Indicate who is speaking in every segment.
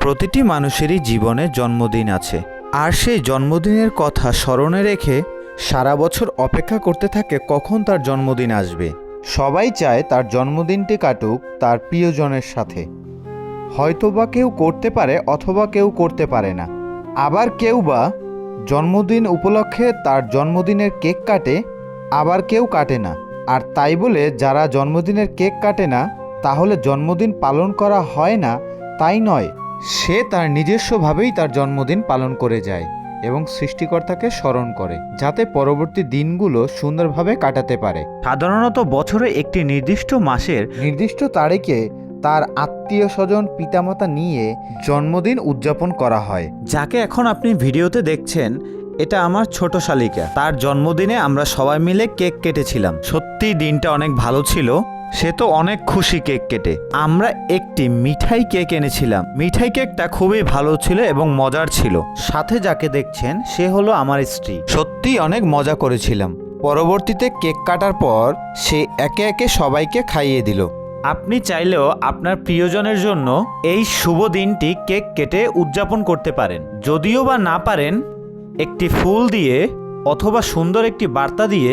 Speaker 1: প্রতিটি মানুষেরই জীবনে জন্মদিন আছে, আর সেই জন্মদিনের কথা স্মরণে রেখে সারা বছর অপেক্ষা করতে থাকে কখন তার জন্মদিন আসবে। সবাই চায় তার জন্মদিনটি কাটুক তার প্রিয়জনের সাথে। হয়তোবা কেউ করতে পারে অথবা কেউ করতে পারে না। আবার কেউ বা জন্মদিন উপলক্ষে তার জন্মদিনের কেক কাটে, আবার কেউ কাটে না। আর তাই বলে যারা জন্মদিনের কেক কাটে না তাহলে জন্মদিন পালন করা হয় না তাই নয়, সে তার নিজস্বভাবেই তার জন্মদিন পালন করে যায় এবং সৃষ্টিকর্তাকে স্মরণ করে যাতে পরবর্তী দিনগুলো সুন্দরভাবে কাটাতে পারে। সাধারণত বছরে একটি নির্দিষ্ট মাসের নির্দিষ্ট তারিখে তার আত্মীয় স্বজন পিতামাতা নিয়ে জন্মদিন উদযাপন করা হয়। যাকে এখন আপনি ভিডিওতে দেখছেন এটা আমার ছোট শালিকা। তার জন্মদিনে আমরা সবাই মিলে কেক কেটেছিলাম। সত্যি দিনটা অনেক ভালো ছিল। সে তো অনেক খুশি কেক কেটে। আমরা একটি মিঠাই কেক এনেছিলাম। মিঠাই কেকটা খুবই ভালো ছিল এবং মজার ছিল। সাথে যাকে দেখছেন সে হলো আমার স্ত্রী। সত্যি অনেক মজা করেছিলাম। পরবর্তীতে কেক কাটার পর সে একে একে সবাইকে খাইয়ে দিল। আপনি চাইলেও আপনার প্রিয়জনের জন্য এই শুভ দিনটি কেক কেটে উদযাপন করতে পারেন। যদিও বা না পারেন, একটি ফুল দিয়ে অথবা সুন্দর একটি বার্তা দিয়ে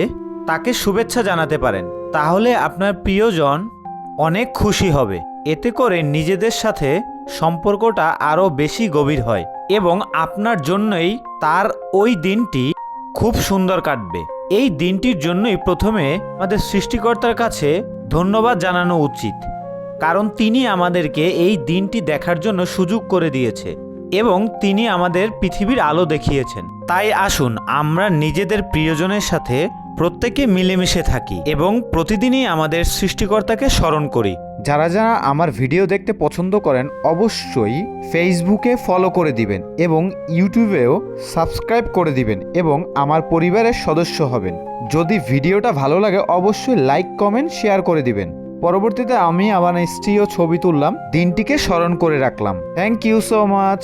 Speaker 1: তাকে শুভেচ্ছা জানাতে পারেন। তাহলে আপনার প্রিয়জন অনেক খুশি হবে। এতে করে নিজেদের সাথে সম্পর্কটা আরও বেশি গভীর হয় এবং আপনার জন্যই তার ওই দিনটি খুব সুন্দর কাটবে। এই দিনটির জন্যই প্রথমে আমাদের সৃষ্টিকর্তার কাছে ধন্যবাদ জানানো উচিত, কারণ তিনি আমাদেরকে এই দিনটি দেখার জন্য সুযোগ করে দিয়েছে এবং তিনি আমাদের পৃথিবীর আলো দেখিয়েছেন। তাই আসুন আমরা নিজেদের প্রিয়জনের সাথে প্রত্যেকে মিলেমিশে থাকি এবং প্রতিদিনই আমাদের সৃষ্টিকর্তাকে স্মরণ করি। যারা যারা আমার ভিডিও দেখতে পছন্দ করেন অবশ্যই ফেসবুকে ফলো করে দিবেন এবং ইউটিউবেও সাবস্ক্রাইব করে দিবেন এবং আমার পরিবারের সদস্য হবেন। যদি ভিডিওটা ভালো লাগে অবশ্যই লাইক কমেন্ট শেয়ার করে দিবেন। পরবর্তীতে আমি আমার স্ত্রী ও ছবি তুললাম, দিনটিকে স্মরণ করে রাখলাম। Thank you so much.